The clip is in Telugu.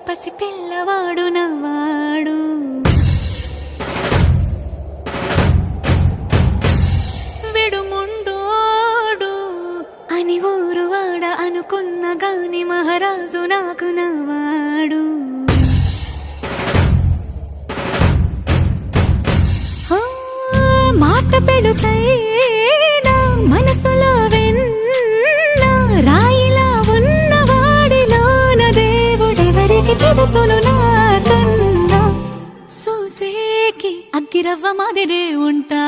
పసి పిల్లవాడు నవాడు విడుముండోడు అని ఊరు వాడ అనుకున్న గాని మహారాజు నాకు నవాడు మాట పెడుసైనా మనసులో వెన్న రాయిలా ఉన్నవాడిలోన దేవుడెవరికి తెలుసును నాకన్నా సూసేకి అగ్గిరవ్వ మాదిరే ఉంటా